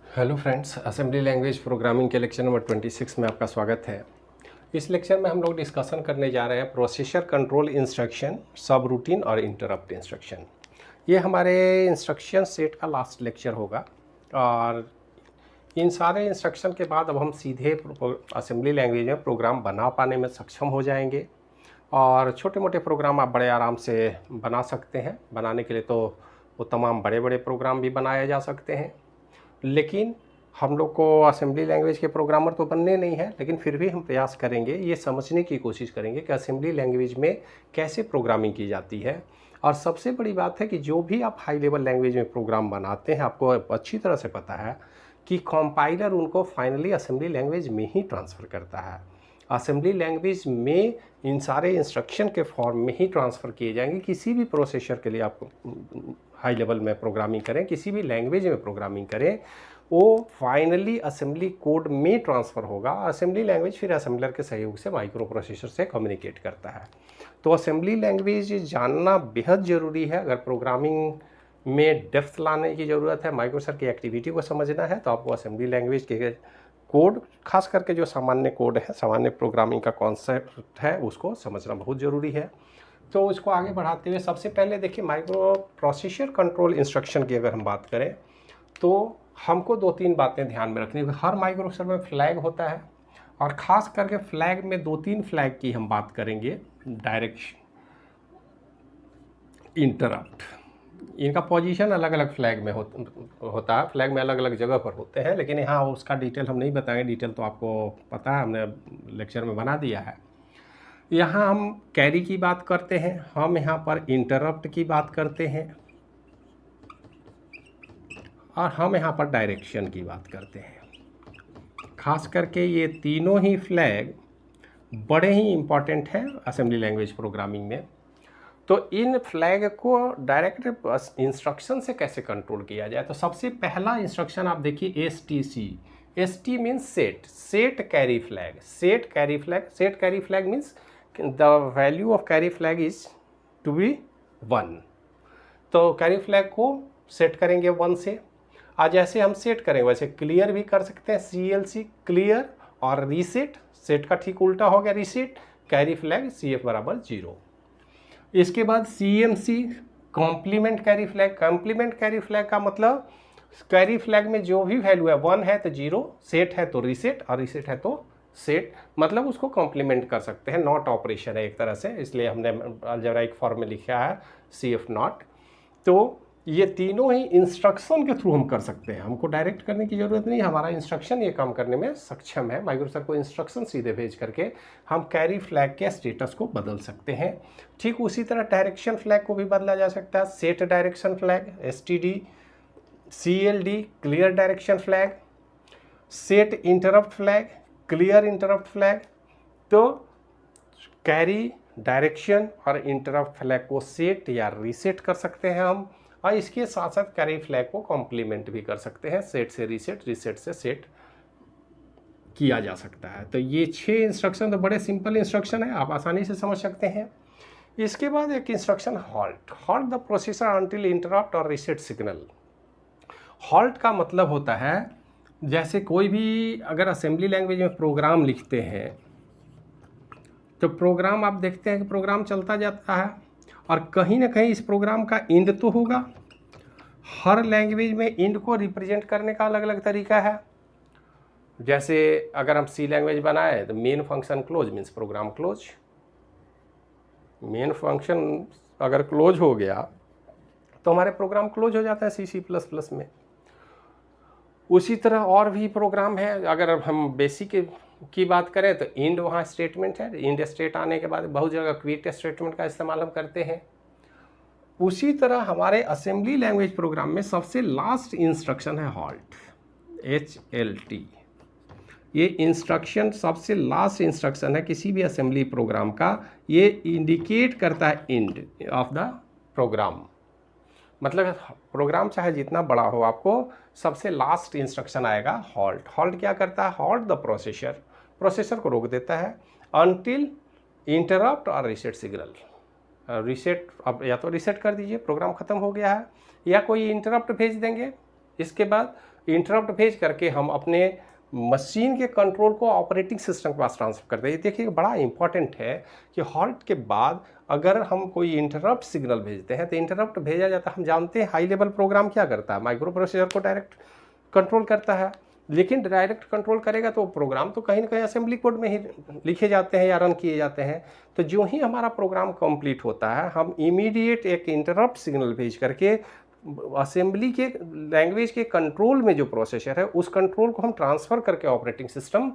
Hello friends, assembly language programming के lecture number 26 में आपका स्वागत है। इस लेक्चर में हम लोग डिस्कशन करने जा रहे हैं प्रोसेसर कंट्रोल इंस्ट्रक्शन, सब रूटीन और इंटरप्ट इंस्ट्रक्शन। ये हमारे इंस्ट्रक्शन सेट का लास्ट लेक्चर होगा और इन सारे इंस्ट्रक्शन के बाद अब हम सीधे असेंबली लैंग्वेज में प्रोग्राम बना पाने में सक्षम हो जाएंगे और छोटे मोटे प्रोग्राम आप बड़े आराम से बना सकते हैं। बनाने के लिए तो वो तमाम बड़े बड़े प्रोग्राम भी बनाए जा सकते हैं, लेकिन हम लोग को असेंबली लैंग्वेज के प्रोग्रामर तो बनने नहीं है, लेकिन फिर भी हम प्रयास करेंगे, ये समझने की कोशिश करेंगे कि असेंबली लैंग्वेज में कैसे प्रोग्रामिंग की जाती है। और सबसे बड़ी बात है कि जो भी आप हाई लेवल लैंग्वेज में प्रोग्राम बनाते हैं, आपको अच्छी तरह से पता है कि कंपाइलर उनको फाइनली असेंबली लैंग्वेज में ही ट्रांसफ़र करता है। असेंबली लैंग्वेज में इन सारे इंस्ट्रक्शन के फॉर्म में ही ट्रांसफ़र किए जाएंगे। किसी भी प्रोसेसर के लिए आप हाई लेवल में प्रोग्रामिंग करें, किसी भी लैंग्वेज में प्रोग्रामिंग करें, वो फाइनली असेंबली कोड में ट्रांसफ़र होगा। असेंबली लैंग्वेज फिर असेंबलर के सहयोग से माइक्रो प्रोसेसर से कम्युनिकेट करता है। तो असेंबली लैंग्वेज जानना बेहद ज़रूरी है। अगर प्रोग्रामिंग में डेप्थ लाने की ज़रूरत है, माइक्रोसर की एक्टिविटी को समझना है, तो आपको असेंबली लैंग्वेज के कोड, खास करके जो सामान्य कोड है, सामान्य प्रोग्रामिंग का कॉन्सेप्ट है, उसको समझना बहुत ज़रूरी है। तो इसको आगे बढ़ाते हुए सबसे पहले देखिए, माइक्रो प्रोसेसर कंट्रोल इंस्ट्रक्शन की अगर हम बात करें तो हमको दो तीन बातें ध्यान में रखनी है। हर माइक्रो प्रोसेसर में फ्लैग होता है और ख़ास करके फ्लैग में दो तीन फ्लैग की हम बात करेंगे। डायरेक्शन, इंटरप्ट, इनका पोजीशन अलग अलग फ्लैग में होता है। फ्लैग में अलग अलग जगह पर होते हैं, लेकिन यहाँ उसका डिटेल हम नहीं बताएंगे। डिटेल तो आपको पता है, हमने लेक्चर में बना दिया है। यहाँ हम कैरी की बात करते हैं, हम यहाँ पर इंटरप्ट की बात करते हैं और हम यहाँ पर डायरेक्शन की बात करते हैं। खास करके ये तीनों ही फ्लैग बड़े ही इम्पॉर्टेंट हैं असेंबली लैंग्वेज प्रोग्रामिंग में। तो इन फ्लैग को डायरेक्ट इंस्ट्रक्शन से कैसे कंट्रोल किया जाए, तो सबसे पहला इंस्ट्रक्शन आप देखिए STC। ST means set, set carry flag, set carry flag. Set carry flag means the value of carry flag is to be 1। तो कैरी फ्लैग को सेट करेंगे 1 से। आज जैसे हम सेट करेंगे वैसे क्लियर भी कर सकते हैं, CLC क्लियर और रीसेट। सेट का ठीक उल्टा हो गया रीसेट, कैरी फ्लैग CF बराबर 0। इसके बाद CMC complement carry flag. Complement carry flag का मतलब कैरी फ्लैग में जो भी वैल्यू है, 1 है तो 0, सेट है तो रीसेट और रीसेट है तो सेट, मतलब उसको कॉम्प्लीमेंट कर सकते हैं। नॉट ऑपरेशन है एक तरह से, इसलिए हमने अलजेब्राइक फॉर्म में लिखा है CF नॉट। तो ये तीनों ही इंस्ट्रक्शन के थ्रू हम कर सकते हैं, हमको डायरेक्ट करने की ज़रूरत नहीं। हमारा इंस्ट्रक्शन ये काम करने में सक्षम है। माइक्रोसर को इंस्ट्रक्शन सीधे भेज करके हम कैरी फ्लैग के स्टेटस को बदल सकते हैं। ठीक उसी तरह डायरेक्शन फ्लैग को भी बदला जा सकता है। Set direction flag STD, CLD clear direction flag, set interrupt flag, clear interrupt flag. तो कैरी, डायरेक्शन और इंटरप्ट फ्लैग को सेट या रीसेट कर सकते हैं हम, और इसके साथ साथ कैरी फ्लैग को कॉम्प्लीमेंट भी कर सकते हैं। सेट से रीसेट, रीसेट से सेट किया जा सकता है। तो ये 6 इंस्ट्रक्शन तो बड़े सिंपल इंस्ट्रक्शन है, आप आसानी से समझ सकते हैं। इसके बाद एक instruction halt, halt the processor until interrupt और रीसेट सिग्नल। हॉल्ट का मतलब होता है, जैसे कोई भी अगर असेंबली लैंग्वेज में प्रोग्राम लिखते हैं तो प्रोग्राम आप देखते हैं कि प्रोग्राम चलता जाता है और कहीं ना कहीं इस प्रोग्राम का इंड तो होगा। हर लैंग्वेज में इंड को रिप्रेजेंट करने का अलग अलग तरीका है। जैसे अगर हम C लैंग्वेज बनाए तो main function close means program close. Main function अगर क्लोज हो गया तो हमारे प्रोग्राम क्लोज हो जाता है C++ में। उसी तरह और भी प्रोग्राम है। अगर हम बेसिक की बात करें तो इंड वहाँ स्टेटमेंट है, इंड स्टेट आने के बाद बहुत जगह क्विट स्टेटमेंट का इस्तेमाल हम करते हैं। उसी तरह हमारे असेंबली लैंग्वेज प्रोग्राम में सबसे लास्ट इंस्ट्रक्शन है हॉल्ट, HLT। ये इंस्ट्रक्शन सबसे लास्ट इंस्ट्रक्शन है किसी भी असेंबली प्रोग्राम का। ये इंडिकेट करता है एंड ऑफ द प्रोग्राम, मतलब प्रोग्राम चाहे जितना बड़ा हो, आपको सबसे लास्ट इंस्ट्रक्शन आएगा हॉल्ट। हॉल्ट क्या करता है? हॉल्ट द प्रोसेसर, प्रोसेसर को रोक देता है अनटिल इंटरप्ट और रीसेट सिग्नल। रीसेट, अब या तो रीसेट कर दीजिए, प्रोग्राम ख़त्म हो गया है, या कोई इंटरप्ट भेज देंगे, इसके बाद इंटरप्ट भेज करके हम अपने मशीन के कंट्रोल को ऑपरेटिंग सिस्टम के पास ट्रांसफर करते हैं। ये देखिए बड़ा इंपॉर्टेंट है कि हॉल्ट के बाद अगर हम कोई इंटरप्ट सिग्नल भेजते हैं तो इंटरप्ट भेजा जाता है, हम जानते हैं हाई लेवल प्रोग्राम क्या करता है, माइक्रो प्रोसेसर को डायरेक्ट कंट्रोल करता है, लेकिन डायरेक्ट कंट्रोल करेगा तो प्रोग्राम तो कहीं ना कहीं असेंबली कोड में ही लिखे जाते हैं या रन किए जाते हैं। तो जो ही हमारा प्रोग्राम कंप्लीट होता है हम इमीडिएट एक इंटरप्ट सिग्नल भेज करके असेंबली के लैंग्वेज के कंट्रोल में जो प्रोसेसर है उस कंट्रोल को हम ट्रांसफ़र करके ऑपरेटिंग सिस्टम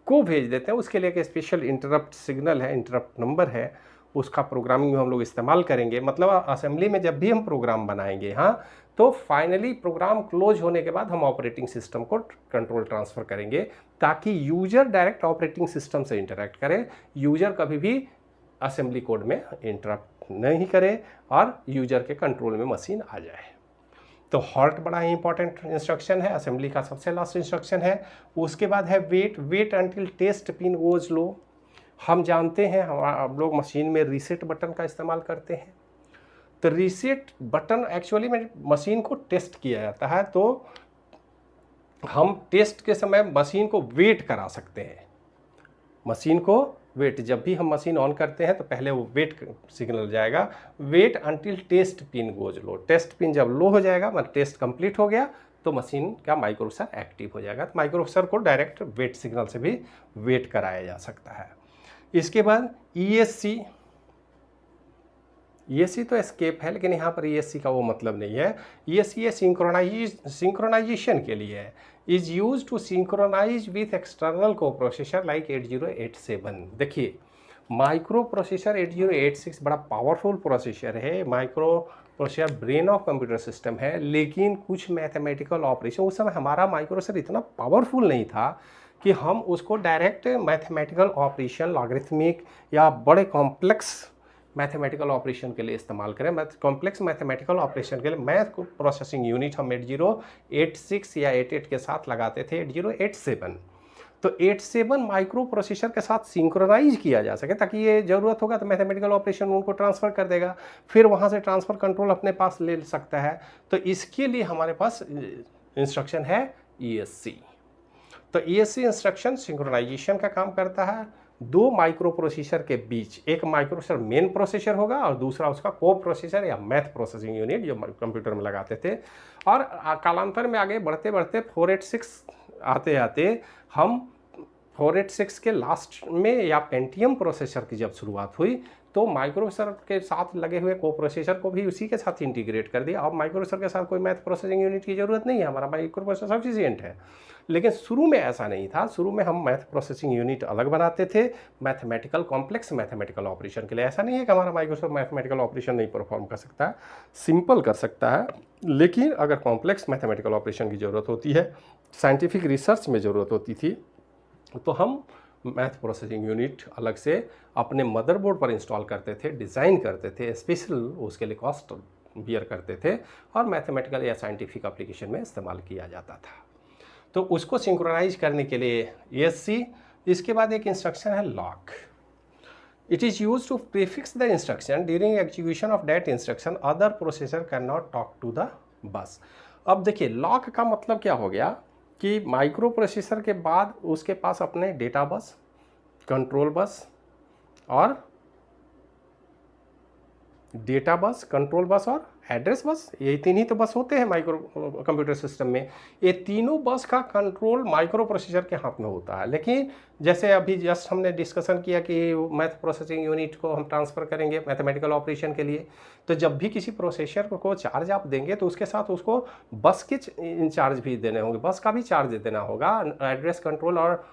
को भेज देते हैं। उसके लिए एक स्पेशल इंटरप्ट सिग्नल है, इंटरप्ट नंबर है, उसका प्रोग्रामिंग में हम लोग इस्तेमाल करेंगे। मतलब असेंबली में जब भी हम प्रोग्राम बनाएंगे हाँ तो फाइनली प्रोग्राम क्लोज होने के बाद हम ऑपरेटिंग सिस्टम को कंट्रोल ट्रांसफ़र करेंगे ताकि यूजर डायरेक्ट ऑपरेटिंग सिस्टम से इंटरेक्ट करे, यूजर कभी भी असेंबली कोड में इंटरप्ट नहीं करे और यूजर के कंट्रोल में मशीन आ जाए। तो हॉल्ट बड़ा ही इंपॉर्टेंट इंस्ट्रक्शन है, असेंबली का सबसे लास्ट इंस्ट्रक्शन है। उसके बाद है wait until test pin goes low. हम जानते हैं हम लोग मशीन में रीसेट बटन का इस्तेमाल करते हैं। तो रीसेट बटन एक्चुअली में मशीन को टेस्ट किया जाता है, तो हम टेस्ट के समय मशीन को वेट करा सकते हैं। मशीन को वेट, जब भी हम मशीन ऑन करते हैं तो पहले वो वेट सिग्नल जाएगा, wait until test pin goes low. Test pin जब लो हो जाएगा मतलब टेस्ट कंप्लीट हो गया तो मशीन का माइक्रो प्रोसेसर एक्टिव हो जाएगा। तो माइक्रो प्रोसेसर को डायरेक्ट वेट सिग्नल से भी वेट कराया जा सकता है। इसके बाद ESC तो एस्केप है, लेकिन यहाँ पर ESC का वो मतलब नहीं है। ESC ये सिंक्रोनाइजेशन के लिए है, is use to synchronise with external को प्रोसेसर लाइक 8087। देखिए माइक्रो प्रोसेसर 8086 बड़ा पावरफुल प्रोसेसर है, micro processor brain of computer system है, लेकिन कुछ मैथमेटिकल ऑपरेशन, उस समय हमारा माइक्रो प्रोसेसर इतना पावरफुल नहीं था कि हम उसको डायरेक्ट मैथमेटिकल ऑपरेशन, लॉगरिथमिक या बड़े कॉम्प्लेक्स मैथमेटिकल ऑपरेशन के लिए इस्तेमाल करें। कॉम्प्लेक्स मैथमेटिकल ऑपरेशन के लिए मैथ प्रोसेसिंग यूनिट हम 8086 या 88 के साथ लगाते थे 8087। तो 87 माइक्रो प्रोसेसर के साथ सिंक्रोनाइज किया जा सके ताकि ये ज़रूरत होगा तो मैथमेटिकल ऑपरेशन उनको ट्रांसफ़र कर देगा, फिर वहाँ से ट्रांसफ़र कंट्रोल अपने पास ले सकता है। तो इसके लिए हमारे पास इंस्ट्रक्शन है ESC। तो ESC इंस्ट्रक्शन सिंक्रोनाइजेशन का काम करता है। दो माइक्रो प्रोसेसर के बीच, एक माइक्रो प्रोसेसर मेन प्रोसेसर होगा और दूसरा उसका को प्रोसेसर या मैथ प्रोसेसिंग यूनिट जो कंप्यूटर में लगाते थे। और कालांतर में आगे बढ़ते बढ़ते 486 आते आते हम 486 के लास्ट में या पेंटियम प्रोसेसर की जब शुरुआत हुई तो माइक्रो प्रोसेसर के साथ लगे हुए को प्रोसेसर को भी उसी के साथ इंटीग्रेट कर दिया। अब माइक्रो प्रोसेसर के साथ कोई मैथ प्रोसेसिंग यूनिट की ज़रूरत नहीं है, हमारा माइक्रो प्रोसेसर सफिशिएंट है। लेकिन शुरू में ऐसा नहीं था, शुरू में हम मैथ प्रोसेसिंग यूनिट अलग बनाते थे मैथमेटिकल कॉम्प्लेक्स मैथमेटिकल ऑपरेशन के लिए। ऐसा नहीं है कि हमारा माइक्रोसॉफ्ट मैथमेटिकल ऑपरेशन नहीं परफॉर्म कर सकता है, सिंपल कर सकता है, लेकिन अगर कॉम्प्लेक्स मैथमेटिकल ऑपरेशन की ज़रूरत होती है, साइंटिफिक रिसर्च में ज़रूरत होती थी, तो हम मैथ प्रोसेसिंग यूनिट अलग से अपने मदरबोर्ड पर इंस्टॉल करते थे, डिज़ाइन करते थे, स्पेशल उसके लिए कॉस्ट बियर करते थे और मैथमेटिकल या साइंटिफिक एप्लीकेशन में इस्तेमाल किया जाता था। तो उसको सिंक्रोनाइज करने के लिए ESC। इसके बाद एक इंस्ट्रक्शन है lock. It is use to prefix the instruction during execution of that instruction other processor can not talk to the bus. अब देखिए लॉक का मतलब क्या हो गया कि माइक्रो प्रोसेसर के बाद उसके पास अपने डेटा बस, कंट्रोल बस और डेटा बस, कंट्रोल बस और एड्रेस बस, यही तीन ही तो बस होते हैं माइक्रो कंप्यूटर सिस्टम में। ये तीनों बस का कंट्रोल माइक्रो प्रोसेसर के हाथ में होता है। लेकिन जैसे अभी जस्ट हमने डिस्कशन किया कि मैथ प्रोसेसिंग यूनिट को हम ट्रांसफ़र करेंगे मैथमेटिकल ऑपरेशन के लिए, तो जब भी किसी प्रोसेसर को चार्ज आप देंगे तो उसके साथ उसको बस के इंचार्ज भी देने होंगे, बस का भी चार्ज देना होगा, एड्रेस कंट्रोल और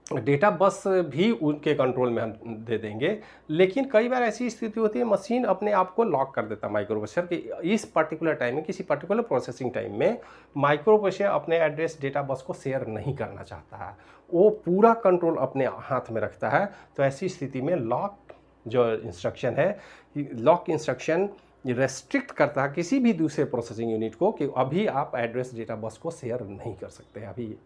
डेटा बस भी उनके कंट्रोल में हम दे देंगे। लेकिन कई बार ऐसी स्थिति होती है मशीन अपने आप को लॉक कर देता है माइक्रो प्रोसेसर कि इस पर्टिकुलर टाइम में, किसी पर्टिकुलर प्रोसेसिंग टाइम में माइक्रो प्रोसेसर अपने एड्रेस डेटा बस को शेयर नहीं करना चाहता है, वो पूरा कंट्रोल अपने हाथ में रखता है। तो ऐसी स्थिति में लॉक जो इंस्ट्रक्शन है, लॉक इंस्ट्रक्शन रेस्ट्रिक्ट करता है किसी भी दूसरे प्रोसेसिंग यूनिट को कि अभी आप एड्रेस डेटा बस को शेयर नहीं कर सकते हैं। अभी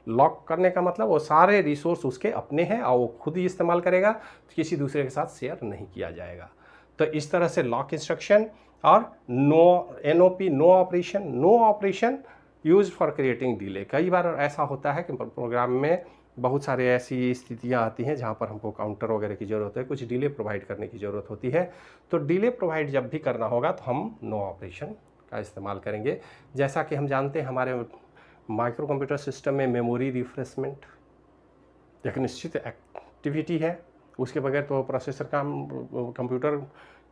लॉक करने का मतलब वो सारे रिसोर्स उसके अपने हैं और वो खुद ही इस्तेमाल करेगा, तो किसी दूसरे के साथ शेयर नहीं किया जाएगा। तो इस तरह से लॉक इंस्ट्रक्शन और NOP no operation use for creating delay. कई बार ऐसा होता है कि प्रोग्राम में बहुत सारे ऐसी स्थितियां आती हैं जहां पर हमको काउंटर वगैरह की ज़रूरत है, कुछ डिले प्रोवाइड करने की ज़रूरत होती है। तो डिले प्रोवाइड जब भी करना होगा तो हम नो ऑपरेशन का इस्तेमाल करेंगे। जैसा कि हम जानते हैं हमारे माइक्रो कंप्यूटर सिस्टम में मेमोरी रिफ्रेशमेंट एक निश्चित एक्टिविटी है, उसके बगैर तो प्रोसेसर का कंप्यूटर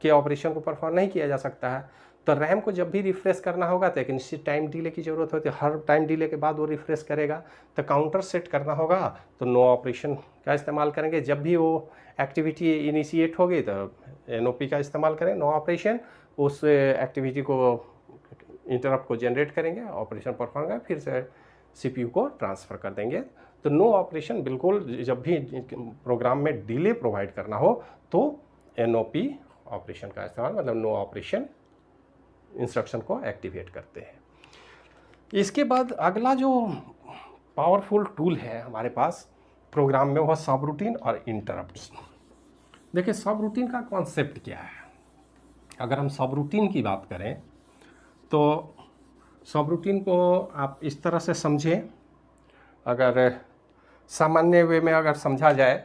के ऑपरेशन को परफॉर्म नहीं किया जा सकता है। तो रैम को जब भी रिफ्रेश करना होगा तो एक निश्चित टाइम डिले की ज़रूरत होती है, हर टाइम डिले के बाद वो रिफ्रेश करेगा। तो काउंटर सेट करना होगा तो नो ऑपरेशन का इस्तेमाल करेंगे। जब भी वो एक्टिविटी इनिशिएट होगी तो NOP का इस्तेमाल करें, नो ऑपरेशन। उस एक्टिविटी को इंटरप्ट को जनरेट करेंगे, ऑपरेशन परफॉर्म करें, फिर से CPU को ट्रांसफ़र कर देंगे। तो नो ऑपरेशन बिल्कुल जब भी प्रोग्राम में डिले प्रोवाइड करना हो तो NOP ऑपरेशन का इस्तेमाल, मतलब नो ऑपरेशन इंस्ट्रक्शन को एक्टिवेट करते हैं। इसके बाद अगला जो पावरफुल टूल है हमारे पास प्रोग्राम में, वह सब रूटीन और इंटरप्ट्स। देखिए सब रूटीन का कॉन्सेप्ट क्या है। अगर हम सब रूटीन की बात करें तो सब रूटीन को आप इस तरह से समझें, अगर सामान्य वे में अगर समझा जाए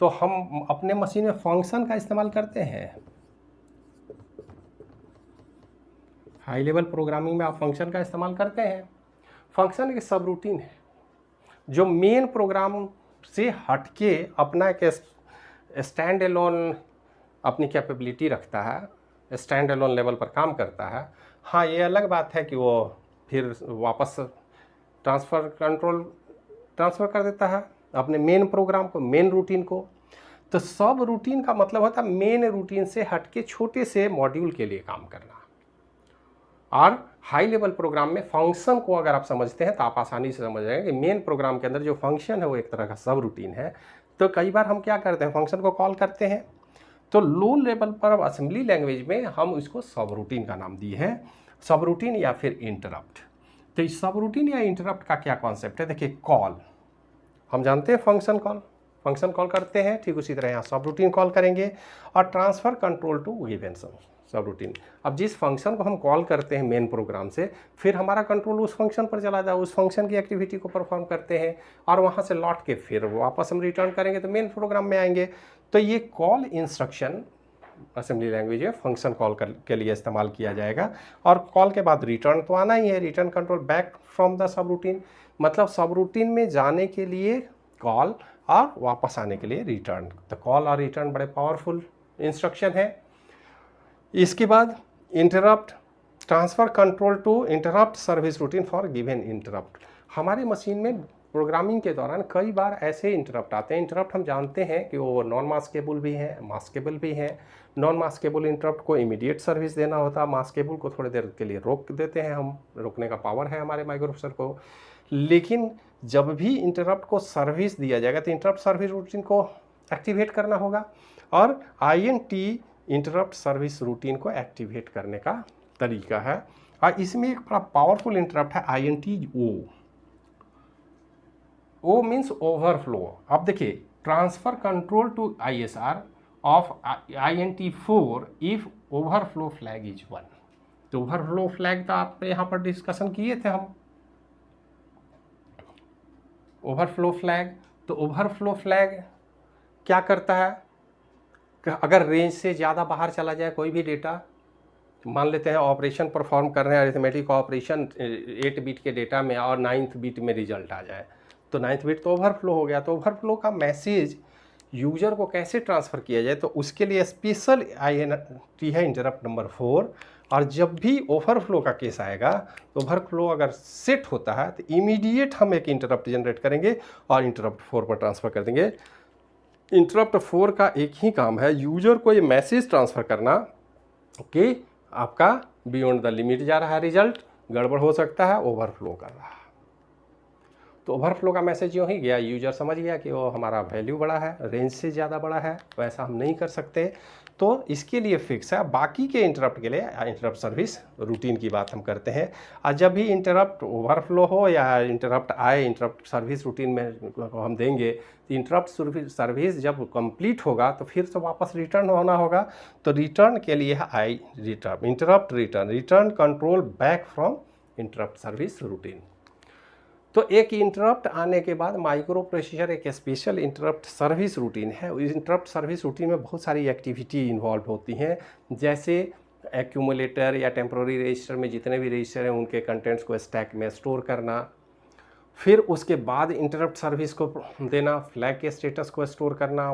तो हम अपने मशीन में फंक्शन का इस्तेमाल करते हैं। हाई लेवल प्रोग्रामिंग में आप फंक्शन का इस्तेमाल करते हैं। फंक्शन एक सब रूटीन है जो मेन प्रोग्राम से हटके अपना एक स्टैंड एलोन अपनी कैपेबिलिटी रखता है, स्टैंड एलोन लेवल पर काम करता है। हाँ, ये अलग बात है कि वो फिर वापस ट्रांसफ़र कर देता है अपने मेन प्रोग्राम को, मेन रूटीन को। तो सब रूटीन का मतलब होता है मेन रूटीन से हटके छोटे से मॉड्यूल के लिए काम करना। और हाई लेवल प्रोग्राम में फंक्शन को अगर आप समझते हैं तो आप आसानी से समझ जाएंगे कि मेन प्रोग्राम के अंदर जो फंक्शन है वो एक तरह का सब रूटीन है। तो कई बार हम क्या करते हैं, फंक्शन को कॉल करते हैं, तो लो लेवल पर असेंबली लैंग्वेज में हम इसको सब रूटीन का नाम दिए हैं, सब रूटीन या फिर इंटरप्ट। तो इस सब रूटीन या इंटरप्ट का क्या कॉन्सेप्ट है। देखिए कॉल हम जानते हैं, फंक्शन कॉल करते हैं, ठीक उसी तरह यहाँ सब रूटीन कॉल करेंगे। और ट्रांसफ़र कंट्रोल टू गिवन सब रूटीन। अब जिस फंक्शन को हम कॉल करते हैं मेन प्रोग्राम से, फिर हमारा कंट्रोल उस फंक्शन पर चला जाए, उस फंक्शन की एक्टिविटी को परफॉर्म करते हैं और वहाँ से लौट के फिर वापस हम रिटर्न करेंगे तो मेन प्रोग्राम में आएंगे। तो ये कॉल इंस्ट्रक्शन असेंबली लैंग्वेज में फंक्शन कॉल के लिए इस्तेमाल किया जाएगा। और कॉल के बाद रिटर्न तो आना ही है, return control back from the sub routine, मतलब सब रूटीन में जाने के लिए कॉल और वापस आने के लिए रिटर्न। तो कॉल और रिटर्न बड़े पावरफुल इंस्ट्रक्शन है। इसके बाद interrupt, transfer control to interrupt service routine for given interrupt. हमारे मशीन में प्रोग्रामिंग के दौरान कई बार ऐसे इंटरप्ट आते हैं। इंटरप्ट हम जानते हैं कि वो नॉन मास्केबल भी हैं, मास्केबल भी हैं। नॉन मास्केबल इंटरप्ट को इमीडिएट सर्विस देना होता है, मास्केबल को थोड़ी देर के लिए रोक देते हैं हम, रोकने का पावर है हमारे माइक्रोप्रोसेसर को। लेकिन जब भी इंटरप्ट को सर्विस दिया जाएगा तो इंटरप्ट सर्विस रूटीन को एक्टिवेट करना होगा। और INT इंटरप्ट सर्विस रूटीन को एक्टिवेट करने का तरीका है। और इसमें एक बड़ा पावरफुल इंटरप्ट है INT-O। O means overflow. अब देखिए transfer control to ISR of INT4 if overflow flag is 1। तो ओवरफ्लो फ्लैग तो आप यहाँ पर डिस्कशन किए थे हम, ओवरफ्लो फ्लैग। तो ओवरफ्लो फ्लैग क्या करता है कि अगर रेंज से ज़्यादा बाहर चला जाए कोई भी डेटा, मान लेते हैं ऑपरेशन परफॉर्म कर रहे हैं अरिथमेटिक ऑपरेशन 8 बिट के डेटा में और 9th बिट में रिजल्ट आ जाए, तो 9th बिट तो ओवरफ्लो हो गया। तो ओवरफ्लो का मैसेज यूज़र को कैसे ट्रांसफ़र किया जाए, तो उसके लिए स्पेशल INT है इंटरप्ट नंबर 4। और जब भी ओवरफ्लो का केस आएगा तो ओवरफ्लो अगर सेट होता है तो इमीडिएट हम एक इंटरप्ट जनरेट करेंगे और इंटरप्ट 4 पर ट्रांसफ़र कर देंगे। इंटरप्ट 4 का एक ही काम है, यूज़र को ये मैसेज ट्रांसफ़र करना कि आपका बियॉन्ड द लिमिट जा रहा है, रिजल्ट गड़बड़ हो सकता है, ओवरफ्लो कर रहा है। तो ओवरफ्लो का मैसेज यूँ ही गया, यूज़र समझ गया कि वो हमारा वैल्यू बड़ा है, रेंज से ज़्यादा बड़ा है, तो ऐसा हम नहीं कर सकते। तो इसके लिए फिक्स है। बाकी के इंटरप्ट के लिए इंटरप्ट सर्विस रूटीन की बात हम करते हैं। और जब भी इंटरप्ट ओवरफ्लो हो या इंटरप्ट आए इंटरप्ट सर्विस रूटीन में हम देंगे, तो इंटरप्ट सर्विस जब कंप्लीट होगा तो फिर से वापस रिटर्न होना होगा। तो रिटर्न के लिए है interrupt return control back from interrupt service routine. तो एक इंटरप्ट आने के बाद माइक्रो प्रोसेसर एक स्पेशल इंटरप्ट सर्विस रूटीन है। इस इंटरप्ट सर्विस रूटीन में बहुत सारी एक्टिविटी इन्वॉल्व होती हैं, जैसे एक्यूमुलेटर या टेम्प्रोरी रजिस्टर में जितने भी रजिस्टर हैं उनके कंटेंट्स को स्टैक में स्टोर करना, फिर उसके बाद इंटरप्ट सर्विस को देना, फ्लैग के स्टेटस को स्टोर करना,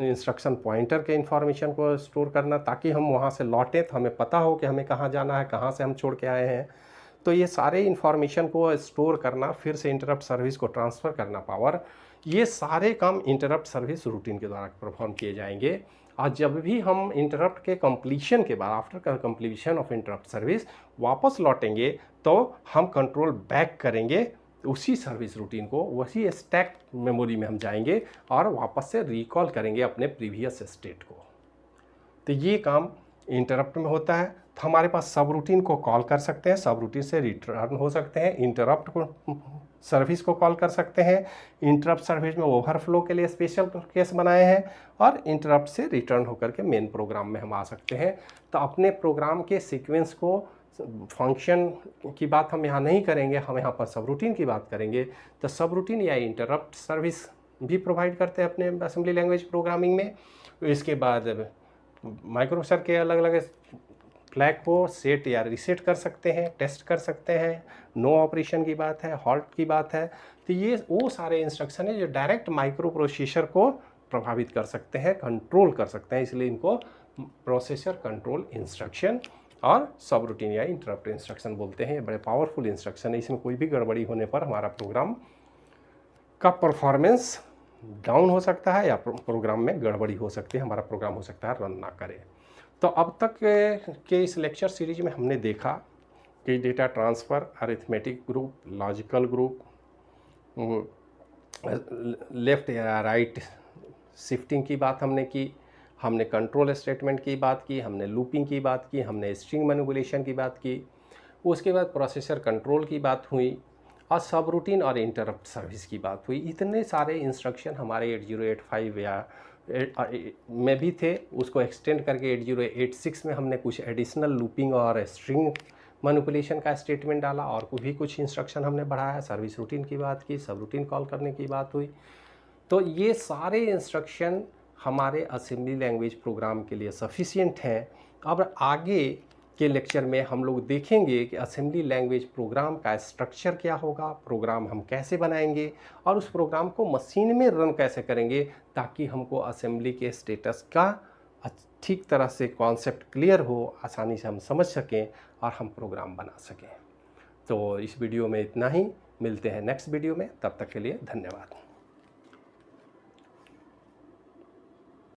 इंस्ट्रक्शन पॉइंटर के इंफॉर्मेशन को स्टोर करना, ताकि हम वहाँ से लौटें तो हमें पता हो कि हमें कहाँ जाना है, कहाँ से हम छोड़ के आए हैं। तो ये सारे इंफॉर्मेशन को स्टोर करना, फिर से इंटरप्ट सर्विस को ट्रांसफ़र करना पावर, ये सारे काम इंटरप्ट सर्विस रूटीन के द्वारा परफॉर्म किए जाएंगे। और जब भी हम इंटरप्ट के कंप्लीशन के बाद, after completion of interrupt service वापस लौटेंगे, तो हम कंट्रोल बैक करेंगे उसी सर्विस रूटीन को, वही स्टैक मेमोरी में हम जाएंगे और वापस से रिकॉल करेंगे अपने प्रीवियस स्टेट को। तो ये काम इंटरप्ट में होता है। तो हमारे पास सब रूटीन को कॉल कर सकते हैं, सब रूटीन से रिटर्न हो सकते हैं, इंटरप्ट को सर्विस को कॉल कर सकते हैं, इंटरप्ट सर्विस में ओवरफ्लो के लिए स्पेशल केस बनाए हैं, और इंटरप्ट से रिटर्न होकर के मेन प्रोग्राम में हम आ सकते हैं। तो अपने प्रोग्राम के सीक्वेंस को, फंक्शन की बात हम यहाँ नहीं करेंगे, हम यहाँ पर सब रूटीन की बात करेंगे। तो सब रूटीन या इंटरप्ट सर्विस भी प्रोवाइड करते हैं अपने असेंबली लैंग्वेज प्रोग्रामिंग में। इसके बाद माइक्रोप्रोसेसर के अलग अलग फ्लैग को सेट या रीसेट कर सकते हैं, टेस्ट कर सकते हैं, नो ऑपरेशन की बात है, हॉल्ट की बात है। तो ये वो सारे इंस्ट्रक्शन है जो डायरेक्ट माइक्रो प्रोसेसर को प्रभावित कर सकते हैं, कंट्रोल कर सकते हैं, इसलिए इनको प्रोसेसर कंट्रोल इंस्ट्रक्शन और सब रूटीन या इंटरप्ट इंस्ट्रक्शन बोलते हैं। ये बड़े पावरफुल इंस्ट्रक्शन है, इसमें कोई भी गड़बड़ी होने पर हमारा प्रोग्राम का परफॉर्मेंस डाउन हो सकता है या प्रोग्राम में गड़बड़ी हो सकती है, हमारा प्रोग्राम हो सकता है रन ना करे। तो अब तक के इस लेक्चर सीरीज में हमने देखा कि data transfer, arithmetic group, logical group, left या राइट शिफ्टिंग की बात हमने की, हमने कंट्रोल स्टेटमेंट की बात की, हमने लूपिंग की बात की, हमने स्ट्रिंग मैनिपुलेशन की बात की, उसके बाद प्रोसेसर कंट्रोल की बात हुई, और सब रूटीन और इंटरप्ट सर्विस की बात हुई। इतने सारे इंस्ट्रक्शन हमारे 8085 या में भी थे, उसको एक्सटेंड करके 8086 में हमने कुछ एडिशनल लूपिंग और स्ट्रिंग मैनिपुलेशन का स्टेटमेंट डाला, और भी कुछ इंस्ट्रक्शन हमने बढ़ाया, सर्विस रूटीन की बात की, सब रूटीन कॉल करने की बात हुई। तो ये सारे इंस्ट्रक्शन हमारे असेंबली लैंग्वेज प्रोग्राम के लिए सफिशिएंट हैं। अब आगे के लेक्चर में हम लोग देखेंगे कि असेंबली लैंग्वेज प्रोग्राम का स्ट्रक्चर क्या होगा, प्रोग्राम हम कैसे बनाएंगे, और उस प्रोग्राम को मशीन में रन कैसे करेंगे, ताकि हमको असेंबली के स्टेटस का ठीक तरह से कॉन्सेप्ट क्लियर हो, आसानी से हम समझ सकें और हम प्रोग्राम बना सकें। तो इस वीडियो में इतना ही, मिलते हैं नेक्स्ट वीडियो में, तब तक के लिए धन्यवाद।